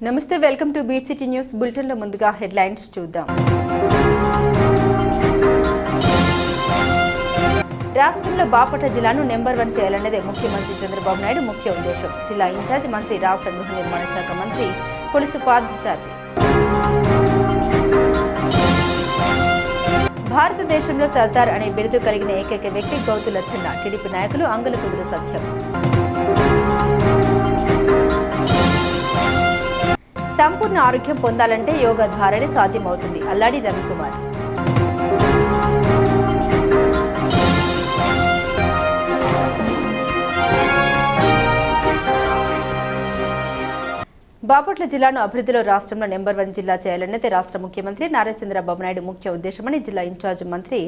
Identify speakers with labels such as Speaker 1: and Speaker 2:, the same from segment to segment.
Speaker 1: నమస్తే, welcome to BCT news bulletin లో ముందుగా హెడ్లైన్స్ చూద్దాం. రాష్ట్రంలో బాపట్ల జిల్లాను నెంబర్ 1 చేయాలన్నదే ముఖ్యమంత్రి చంద్రబాబు నాయుడు ముఖ్య ఉద్దేశం. జిల్లా ఇన్ఛార్జ్ మంత్రి, రాష్ట్ర గృహ నిర్మాణ శాఖ మంత్రి కొలుసు పార్థసారథి. భారతదేశంలో సర్దార్ అనే బిరుదు కలిగిన ఏకైక వ్యక్తి గౌతు లచ్చన్న. టీడీపీ నాయకులు అంగుల కుదురు సత్యం. సంపూర్ణ ఆరోగ్యం పొందాలంటే యోగా ద్వారానే సాధ్యమవుతుంది. అల్లాడి రవికుమార్. బాపట్ల జిల్లాను అభివృద్ధిలో రాష్ట్రంలో నెంబర్ 1 జిల్లా చేయాలన్నది రాష్ట్ర ముఖ్యమంత్రి నారా చంద్రబాబు నాయుడు ముఖ్య ఉద్దేశమని జిల్లా ఇన్ఛార్జ్ మంత్రి,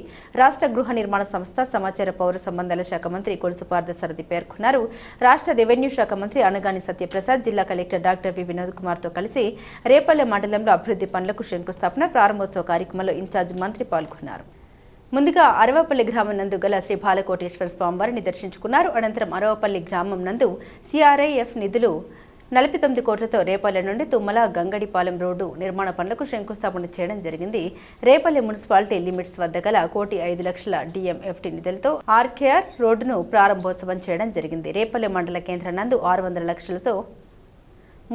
Speaker 1: రాష్ట్ర గృహ నిర్మాణ సంస్థ, సమాచార పౌర సంబంధాల శాఖ మంత్రి కొలుసు పార్థసారథి పేర్కొన్నారు. రాష్ట్ర రెవెన్యూ శాఖ మంత్రి అనగాని సత్యప్రసాద్ జిల్లా కలెక్టర్ డాక్టర్ వి వినోద్ కుమార్తో కలిసి రేపల్లె మండలంలో అభివృద్ధి పనులకు శంకుస్థాపన, ప్రారంభోత్సవ కార్యక్రమంలో ఇన్ఛార్జ్ మంత్రి పాల్గొన్నారు. ముందుగా అరవపల్లి గ్రామం నందు గల శ్రీ బాలకోటేశ్వర స్వామివారిని దర్శించుకున్నారు. అనంతరం అరవపల్లి గ్రామం నందు సిఆర్ఐఎఫ్ నిధులు 49 కోట్లతో రేపల్లె నుండి తుమ్మల గంగడిపాలెం రోడ్డు నిర్మాణ పనులకు శంకుస్థాపన చేయడం జరిగింది. రేపల్లె మున్సిపాలిటీ లిమిట్స్ వద్ద గల 1,05,00,000 డిఎంఎఫ్టీ నిధులతో ఆర్కేఆర్ రోడ్డును ప్రారంభోత్సవం చేయడం జరిగింది. రేపల్లె మండల కేంద్రం నందు 600 లక్షలతో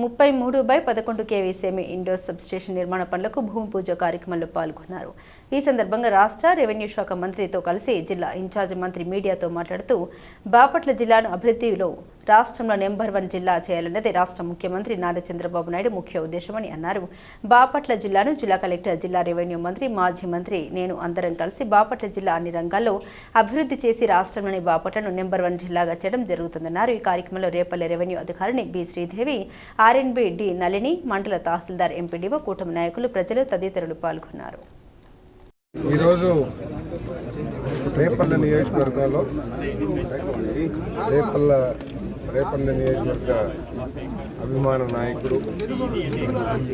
Speaker 1: 33/11 kV సెమీ ఇండోర్ సబ్స్టేషన్ నిర్మాణ పనులకు భూమి పూజ కార్యక్రమంలో పాల్గొన్నారు. ఈ సందర్భంగా రాష్ట్ర రెవెన్యూ శాఖ మంత్రితో కలిసి జిల్లా ఇన్ఛార్జ్ మంత్రి మీడియాతో మాట్లాడుతూ బాపట్ల జిల్లాను అభివృద్ధిలో రాష్ట్రంలో నెంబర్ 1 జిల్లా చేయాలన్నది రాష్ట్ర ముఖ్యమంత్రి నారా చంద్రబాబు నాయుడు ముఖ్య ఉద్దేశమని అన్నారు. బాపట్ల జిల్లాను జిల్లా కలెక్టర్, జిల్లా రెవెన్యూ మంత్రి, మాజీ మంత్రి నేను అందరం కలిసి బాపట్ల జిల్లా అన్ని రంగాల్లో అభివృద్ధి చేసి రాష్ట్రంలోని బాపట్లను నెంబర్ 1 జిల్లాగా చేయడం జరుగుతుందన్నారు. ఈ కార్యక్రమంలో రేపల్లె రెవెన్యూ అధికారిని B Sridevi, R&B D Nalini, మండల తహసీల్దార్, ఎంపీడీఓ, కూటమి నాయకులు, ప్రజలు తదితరులు పాల్గొన్నారు.
Speaker 2: ఈరోజు రేపల్లె నియోజకవర్గంలో రేపల్లె నియోజకవర్గ అభిమాన నాయకుడు,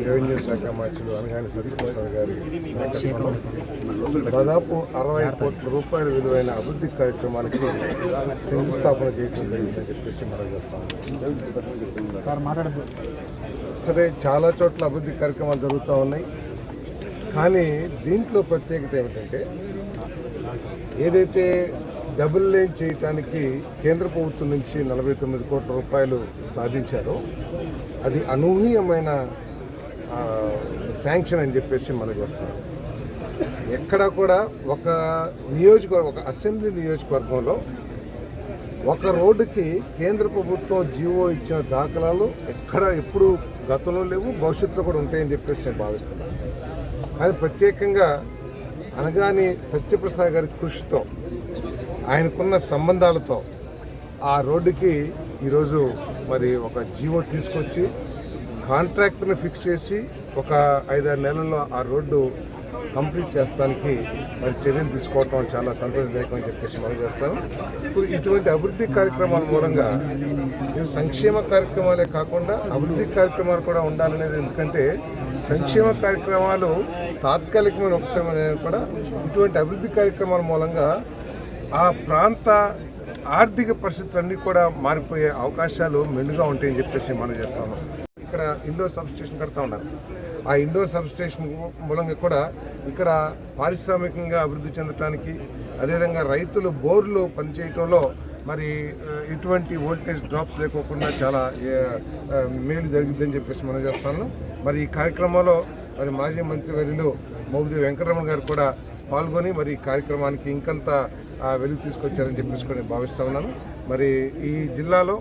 Speaker 2: రెవెన్యూ శాఖ మంత్రులు అనగాని సత్యప్రసాద్ గారి నేతృత్వంలో దాదాపు 60 కోట్ల రూపాయల విలువైన అభివృద్ధి కార్యక్రమాలకి శంకుస్థాపన చేయడం జరిగిందని చెప్పేసి మనం చేస్తాం. సరే, చాలా చోట్ల అభివృద్ధి కార్యక్రమాలు జరుగుతూ ఉన్నాయి. కానీ దీంట్లో ప్రత్యేకత ఏమిటంటే, ఏదైతే డబుల్ లైన్ చేయటానికి కేంద్ర ప్రభుత్వం నుంచి 49 కోట్ల రూపాయలు సాధించారో అది అనూహ్యమైన శాంక్షన్ అని చెప్పేసి మనం చేస్తాం. ఎక్కడా కూడా ఒక అసెంబ్లీ నియోజకవర్గంలో ఒక రోడ్డుకి కేంద్ర ప్రభుత్వం జీవో ఇచ్చిన దాఖలాలు ఎప్పుడు గతంలో లేవు, భవిష్యత్తులో కూడా ఉంటాయని చెప్పేసి నేను భావిస్తున్నాను. కానీ ప్రత్యేకంగా అనగాని సత్యప్రసాద్ గారి కృషితో, ఆయనకున్న సంబంధాలతో ఆ రోడ్డుకి ఈరోజు మరి ఒక జీవో తీసుకొచ్చి కాంట్రాక్ట్ని ఫిక్స్ చేసి ఒక 5-6 నెలల్లో ఆ రోడ్డు కంప్లీట్ చేస్తానికి మరి చర్యలు తీసుకోవటం చాలా సంతోషదాయకం అని చెప్పేసి మనం చేస్తాం. ఇప్పుడు ఇటువంటి అభివృద్ధి కార్యక్రమాల మూలంగా ఇది సంక్షేమ కార్యక్రమాలే కాకుండా అభివృద్ధి కార్యక్రమాలు కూడా ఉండాలనేది. ఎందుకంటే సంక్షేమ కార్యక్రమాలు తాత్కాలికమైన ఉపశమనం అనేది కూడా ఇటువంటి అభివృద్ధి కార్యక్రమాల మూలంగా ఆ ప్రాంత ఆర్థిక పరిస్థితులన్నీ కూడా మారిపోయే అవకాశాలు మెండుగా ఉంటాయని చెప్పేసి మనం చేస్తాము. ఇక్కడ ఇండోర్ సబ్స్టేషన్ కడతా ఉన్నారు. ఆ ఇండోర్ సబ్స్టేషన్ మూలంగా కూడా ఇక్కడ పారిశ్రామికంగా అభివృద్ధి చెందడానికి, అదేవిధంగా రైతులు బోర్లు పనిచేయటంలో మరి ఇటువంటి వోల్టేజ్ డ్రాప్స్ లేకోకుండా చాలా మేలు జరిగిద్దని చెప్పేసి మనం చేస్తాను. మరి ఈ కార్యక్రమంలో మరి మాజీ మంత్రివర్యులు మోపిదేవి వెంకటరమణ గారు కూడా పాల్గొని మరి ఈ కార్యక్రమానికి ఇంకంత వెలుగు తీసుకొచ్చారని చెప్పేసి నేను భావిస్తూ ఉన్నాను. మరి ఈ జిల్లాలో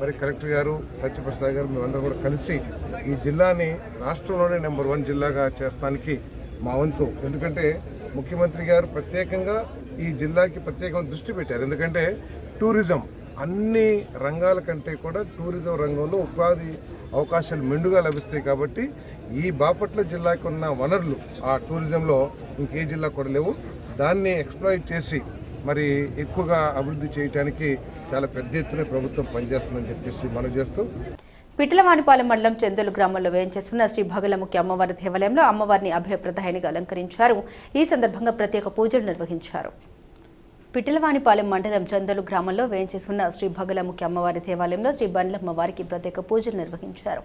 Speaker 2: మరి కలెక్టర్ గారు, సత్యప్రసాద్ గారు, మేమందరం కూడా కలిసి ఈ జిల్లాని రాష్ట్రంలోనే నెంబర్ 1 జిల్లాగా చేస్తానికి మా వంతు. ఎందుకంటే ముఖ్యమంత్రి గారు ప్రత్యేకంగా ఈ జిల్లాకి ప్రత్యేకంగా దృష్టి పెట్టారు. ఎందుకంటే టూరిజం అన్ని రంగాల కంటే కూడా టూరిజం రంగంలో ఉపాధి అవకాశాలు మెండుగా లభిస్తాయి. కాబట్టి ఈ బాపట్ల జిల్లాకి ఉన్న వనరులు ఆ టూరిజంలో ఇంకే జిల్లా కూడా లేవు. దాన్ని ఎక్స్ప్లాయిట్ చేసి మరి ఎక్కువగా అభివృద్ధి చేయడానికి చాలా పెద్ద ఎత్తున ప్రభుత్వం పనిచేస్తుందని చెప్పేసి మనం చేస్తూ
Speaker 1: పిట్టలవానిపాలెం మండలం చందోలు గ్రామంలో వేయించేస్తున్న శ్రీ భగలముఖి అమ్మవారి దేవాలయంలో అమ్మవారిని అభయప్రదాయినిగా అలంకరించారు. ఈ సందర్భంగా ప్రత్యేక పూజలు నిర్వహించారు. పిట్టలవానిపాలెం మండలం చందోలు గ్రామంలో వేయించేస్తున్న శ్రీ భగలముఖి అమ్మవారి దేవాలయంలో శ్రీ బండ్లమ్మ వారికి ప్రత్యేక పూజలు నిర్వహించారు.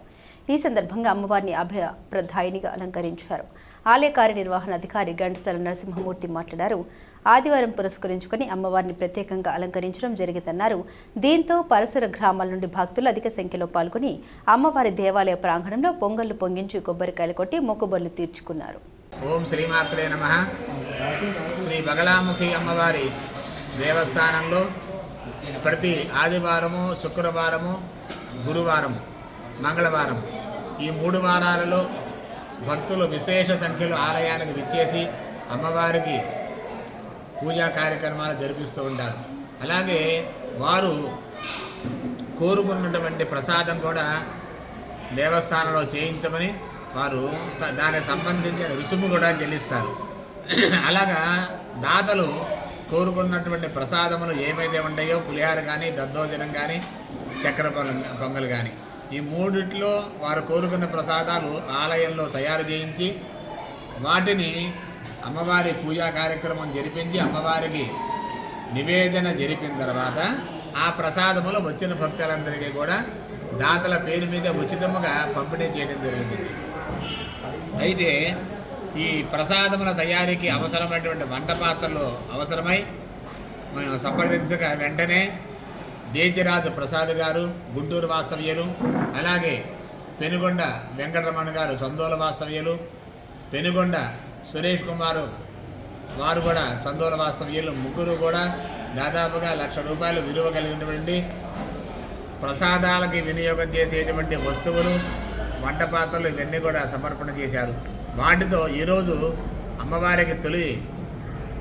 Speaker 1: ఈ సందర్భంగా అమ్మవారిని అభయప్రదాయినిగా అలంకరించారు. ఆలయ కార్యనిర్వహణాధికారి ఘంటసాల నరసింహమూర్తి మాట్లాడారు. ఆదివారం పురస్కరించుకుని అమ్మవారిని ప్రత్యేకంగా అలంకరించడం జరిగిందన్నారు. దీంతో పరిసర గ్రామాల నుండి భక్తులు అధిక సంఖ్యలో పాల్గొని అమ్మవారి దేవాలయ ప్రాంగణంలో పొంగళ్లు పొంగించి కొబ్బరికాయలు కొట్టి మొక్కుబడులు తీర్చుకున్నారు.
Speaker 3: ఓం శ్రీమాత్రే నమః. శ్రీ బగళాముఖి అమ్మవారి దేవస్థానంలో ప్రతి ఆదివారము, శుక్రవారము, గురువారము, మంగళవారం ఈ 3 వారాలలో భక్తులు విశేష సంఖ్యలో ఆలయానికి విచ్చేసి అమ్మవారికి పూజా కార్యక్రమాలు జరిపిస్తూ ఉంటారు. అలాగే వారు కోరుకున్నటువంటి ప్రసాదం కూడా దేవస్థానంలో చేయించమని వారు దానికి సంబంధించిన రుసుము కూడా చెల్లిస్తారు. అలాగా దాతలు కోరుకున్నటువంటి ప్రసాదములు ఏమైతే ఉంటాయో పులిహార కానీ, దద్దోజనం కానీ, చక్కెర పొంగల్ కానీ ఈ 3 వారు కోరుకున్న ప్రసాదాలు ఆలయంలో తయారు చేయించి వాటిని అమ్మవారి పూజా కార్యక్రమం జరిపించి అమ్మవారికి నివేదన జరిపిన తర్వాత ఆ ప్రసాదములు వచ్చిన భక్తులందరికీ కూడా దాతల పేరు మీద ఉచితముగా పంపిణీ చేయడం జరుగుతుంది. అయితే ఈ ప్రసాదముల తయారీకి అవసరమైనటువంటి వంట పాత్రలు అవసరమై మనం సంప్రదించక వెంటనే దేచిరాజు ప్రసాద్ గారు గుంటూరు వాస్తవ్యులు, అలాగే పెనుగొండ వెంకటరమణ గారు చందోల వాస్తవ్యులు, పెనుగొండ సురేష్ కుమారు వారు కూడా చందోల వాస్తవ్యులు, ముగ్గురు కూడా దాదాపుగా ₹1,00,000 విలువ కలిగినటువంటి ప్రసాదాలకి వినియోగం చేసేటువంటి వస్తువులు, వంట పాత్రలు ఇవన్నీ కూడా సమర్పణ చేశారు. వాటితో ఈరోజు అమ్మవారికి తొలి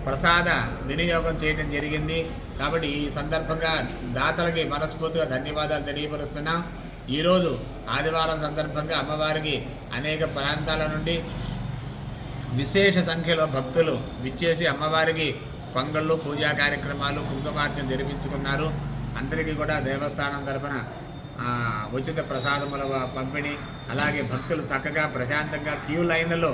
Speaker 3: ప్రసాద వినియోగం చేయడం జరిగింది. కాబట్టి ఈ సందర్భంగా దాతలకి మనస్ఫూర్తిగా ధన్యవాదాలు తెలియపరుస్తున్నాం. ఈరోజు ఆదివారం సందర్భంగా అమ్మవారికి అనేక ప్రాంతాల నుండి విశేష సంఖ్యలో భక్తులు విచ్చేసి అమ్మవారికి పొంగళ్ళు, పూజా కార్యక్రమాలు, కుంకుమార్చన జరిపించుకున్నారు. అందరికీ కూడా దేవస్థానం తరఫున ఉచిత ప్రసాదముల పంపిణీ, అలాగే భక్తులు చక్కగా ప్రశాంతంగా క్యూ లైన్లలో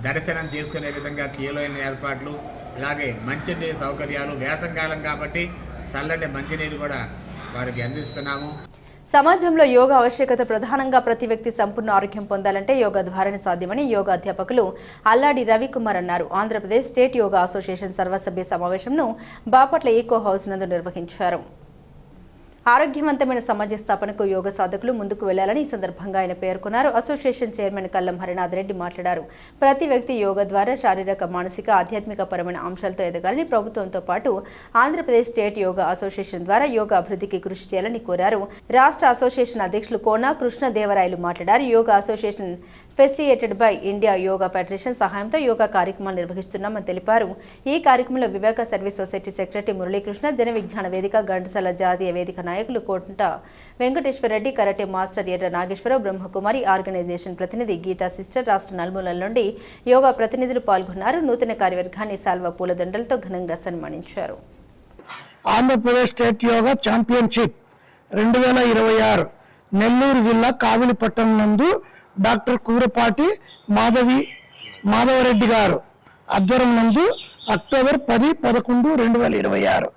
Speaker 3: దర్శనం చేసుకునే విధంగా క్యూ లైన్ ఏర్పాట్లు, అలాగే మంచినీటి సౌకర్యాలు, వేసంకాలం కాబట్టి చల్లటి మంచినీరు కూడా వారికి అందిస్తున్నాము.
Speaker 1: సమాజంలో యోగా ఆవశ్యకత ప్రధానంగా ప్రతి వ్యక్తి సంపూర్ణ ఆరోగ్యం పొందాలంటే యోగా ద్వారానే సాధ్యమని యోగా అధ్యాపకులు అల్లాడి రవికుమార్ అన్నారు. ఆంధ్రప్రదేశ్ స్టేట్ యోగా అసోసియేషన్ సర్వసభ్య సమావేశంను బాపట్ల ఈకో హౌస్ నందు నిర్వహించారు. ఆరోగ్యవంతమైన సమాజ స్థాపనకు యోగ సాధకులు ముందుకు వెళ్లాలని ఈ సందర్భంగా ఆయన పేర్కొన్నారు. అసోసియేషన్ చైర్మన్ కల్లం హరినాథ్ రెడ్డి మాట్లాడారు. ప్రతి వ్యక్తి యోగా ద్వారా శారీరక, మానసిక, ఆధ్యాత్మిక పరమైన అంశాలతో ఎదగాలని ప్రభుత్వంతో పాటు ఆంధ్రప్రదేశ్ స్టేట్ యోగా అసోసియేషన్ ద్వారా యోగా అభివృద్ధికి కృషి చేయాలని కోరారు. రాష్ట్ర అసోసియేషన్ అధ్యక్షులు కోన కృష్ణదేవరాయలు మాట్లాడారు. Yoga association facilitated by India yoga federation సహాయంతో యోగా కార్యక్రమాలు నిర్వహిస్తున్నామని తెలిపారు. ఈ కార్యక్రమంలో వివేక service society secretary Muralikrishna, Jana Vignana వేదిక, ఘంటసాల జాతీయ వేదిక నాయకులు కోట వెంకటేశ్వరరెడ్డి, కరాటే మాస్టర్ ఎర్ర నాగేశ్వరరావు, బ్రహ్మకుమారి ఆర్గనైజేషన్ ప్రతినిధి గీతా సిస్టర్, రాష్ట్ర నలుమూలల నుండి యోగా ప్రతినిధులు పాల్గొన్నారు. నూతన కార్యవర్గాన్ని సాల్వ పూలదండలతో ఘనంగా సన్మానించారు.
Speaker 4: ఆంధ్రప్రదేశ్ స్టేట్ యోగా ఛాంపియన్షిప్ 2026 నెల్లూరు జిల్లా కావిలిపట్టణం నందు డాక్టర్ కూరపాటి మాధవరెడ్డి గారు ఆధ్వర్యం నందు అక్టోబర్ 10, 11, 2026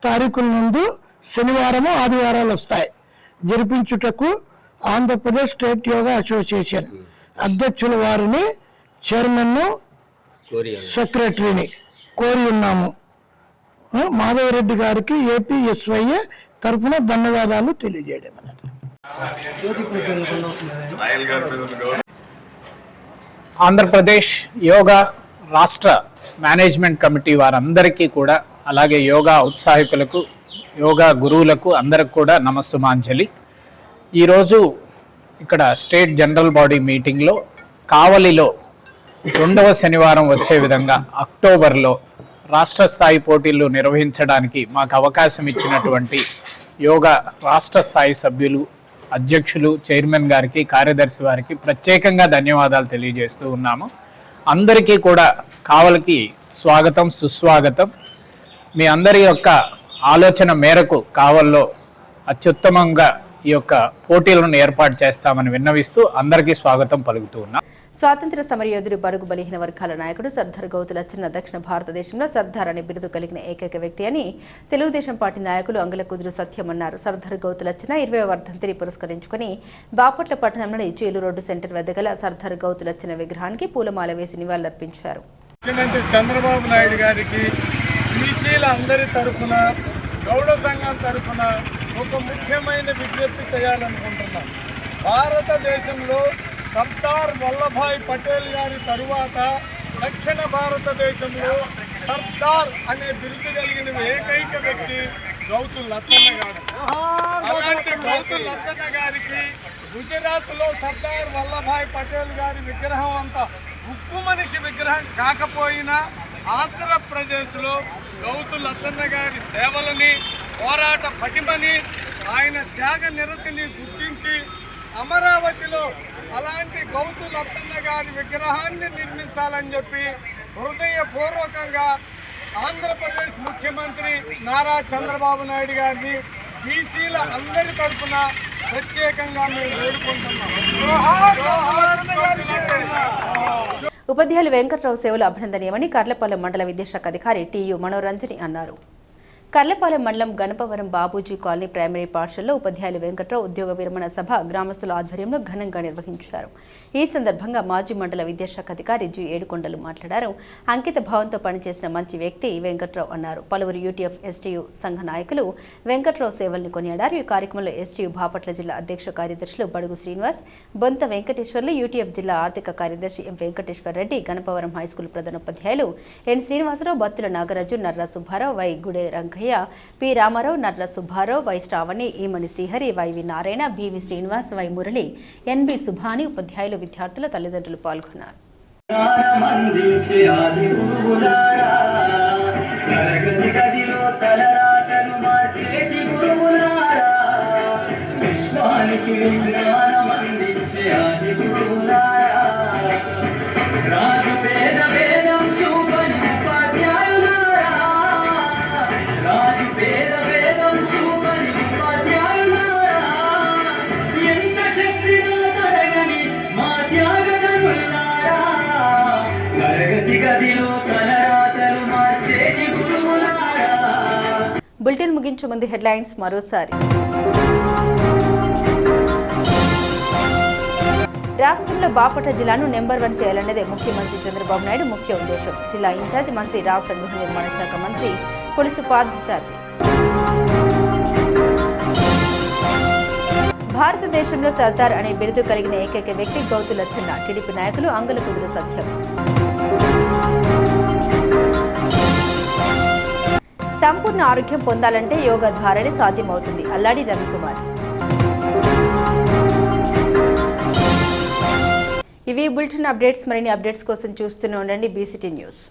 Speaker 4: తారీఖుల నందు శనివారం, ఆదివారాలు వస్తాయి. జరిపించుటకు ఆంధ్రప్రదేశ్ స్టేట్ యోగా అసోసియేషన్ అధ్యక్షుల వారిని, చైర్మన్, సెక్రటరీని కోరి ఉన్నాము. మాధవరెడ్డి గారికి ఏపీఎస్వై తరఫున ధన్యవాదాలు తెలియజేయడం.
Speaker 5: ఆంధ్రప్రదేశ్ యోగా రాష్ట్ర మేనేజ్మెంట్ కమిటీ వారందరికీ కూడా, అలాగే యోగా ఉత్సాహికులకు, యోగా గురువులకు అందరికి కూడా నమస్తమాంజలి. ఈరోజు ఇక్కడ స్టేట్ జనరల్ బాడీ మీటింగ్లో కావలిలో 2వ శనివారం వచ్చే విధంగా అక్టోబర్లో రాష్ట్ర స్థాయి పోటీలు నిర్వహించడానికి మాకు అవకాశం ఇచ్చినటువంటి యోగా రాష్ట్ర స్థాయి సభ్యులు, అధ్యక్షులు, చైర్మన్ గారికి, కార్యదర్శి వారికి ప్రత్యేకంగా ధన్యవాదాలు తెలియజేస్తూ ఉన్నాము. అందరికీ కూడా కావలికి స్వాగతం, సుస్వాగతం. మీ అందరి యొక్క ఆలోచన మేరకు కావల్లో అత్యుత్తమంగా ఈ యొక్క పోటీలను ఏర్పాటు చేస్తామని విన్నవిస్తూ అందరికీ స్వాగతం పలుకుతూ ఉన్నాం.
Speaker 1: స్వాతంత్ర సమరయోధుడు బడుగు బలహీన వర్గాల నాయకుడు సర్దార్ గౌతు లచ్చన్న దక్షిణ భారతదేశంలో సర్దార్ అనే బిరుదు కలిగిన ఏకైక వ్యక్తి అని తెలుగుదేశం పార్టీ నాయకులు అంగుల కుదురు సత్యం అన్నారు. సర్దార్ గౌతు లచ్చన్న 20వ వర్ధంతిని పురస్కరించుకుని బాపట్ల పట్టణంలోని చేలు రోడ్డు సెంటర్ వద్ద గల సర్దార్ గౌతు లచ్చన్న విగ్రహానికి పూలమాల వేసి నివాళులర్పించారు.
Speaker 6: ముఖ్యమంత్రి చంద్రబాబు నాయుడు గారికి బీసీల అందరి తరఫున గౌడ సంఘం తరఫున ఒక ముఖ్యమైన విజ్ఞప్తి చేయాలనుకుంటున్నాం. భారతదేశంలో సర్దార్ వల్లభాయ్ పటేల్ గారి తరువాత దక్షిణ భారతదేశంలో సర్దార్ అనే బిరుదు కలిగిన ఏకైక వ్యక్తి గౌతు లచ్చన్న గారు. అలాంటి గౌతు లచ్చన్న గారికి గుజరాత్లో సర్దార్ వల్లభాయ్ పటేల్ గారి విగ్రహం అంతా ఉక్కు మనిషి విగ్రహం కాకపోయినా ఆంధ్రప్రదేశ్లో గౌతు లచ్చన్న గారి సేవలని, పోరాట పటిమని, ఆయన త్యాగ నిరతిని గుర్తించి అమరావతిలో అలాంటి గౌతు లచ్చన్న గారి విగ్రహాన్ని నిర్మించాలని చెప్పి హృదయపూర్వకంగా ఆంధ్రప్రదేశ్ ముఖ్యమంత్రి నారా చంద్రబాబు నాయుడు గారిని బీసీల అందరి తరఫున ప్రత్యేకంగా మేము వేడుకుంటున్నాం.
Speaker 1: ఉపాధ్యాయులు వెంకట్రావు సేవలు అభినందనీయమని కర్లపాలెం మండల విద్యాశాఖ అధికారి టీయు మనోరంజని అన్నారు. కర్లపాలెం మండలం గణపవరం బాబూజీ కాలనీ ప్రైమరీ పాఠశాలలో ఉపాధ్యాయులు వెంకట్రావు ఉద్యోగ విరమణ సభ గ్రామస్తుల ఆధ్వర్యంలో ఘనంగా నిర్వహించారు. ఈ సందర్భంగా మాజీ మండల విద్యాశాఖ అధికారి జి ఏడుకొండలు మాట్లాడారు. అంకిత భావంతో పనిచేసిన మంచి వ్యక్తి వెంకట్రావు అన్నారు. పలువురు యూటీఎఫ్ ఎస్టీయూ సంఘ నాయకులు వెంకట్రావు సేవల్ని కొనియాడారు. ఈ కార్యక్రమంలో ఎస్టీయూ బాపట్ల జిల్లా అధ్యక్ష కార్యదర్శులు బడుగు శ్రీనివాస్, బొంత వెంకటేశ్వర్లు, యూటీఎఫ్ జిల్లా ఆర్థిక కార్యదర్శి ఎం వెంకటేశ్వర రెడ్డి, గణపవరం హైస్కూల్ ప్రధానోపాధ్యాయులు N Srinivasarao, Battula Nagaraju, Narra Subbarao, Y Gude Rangaiah, P Ramarao, Narra Subbarao, Y Sravani, Eemani Srihari, YV Narayana, BV Srinivas, Y Murali, NB Subhani, ఉపాధ్యాయులు, విద్యార్థుల తల్లిదండ్రులు పాల్గొన్నారు. బులెటిన్ ముగించే ముందు హెడ్లైన్స్ మరోసారి. రాష్ట్రంలో బాపట్ల జిల్లాను నెంబర్ 1 చేయాలన్నదే ముఖ్యమంత్రి చంద్రబాబు నాయుడు ముఖ్య ఉద్దేశం. జిల్లా ఇన్ఛార్జ్ మంత్రి, రాష్ట్ర గృహ నిర్మాణ శాఖ మంత్రి కొలుసు పార్థసారథి. భారతదేశంలో సర్దార్ అనే బిరుదు కలిగిన ఏకైక వ్యక్తి గౌతు లచ్చన్న. టీడీపీ నాయకులు అంగుల కుదురు సత్యం. సంపూర్ణ ఆరోగ్యం పొందాలంటే యోగా ద్వారానే సాధ్యమవుతుంది. అల్లాడి రవికుమార్. ఇవి బులెటిన్ అప్డేట్స్. మరిన్ని అప్డేట్స్ కోసం చూస్తూనే ఉండండి BCT న్యూస్.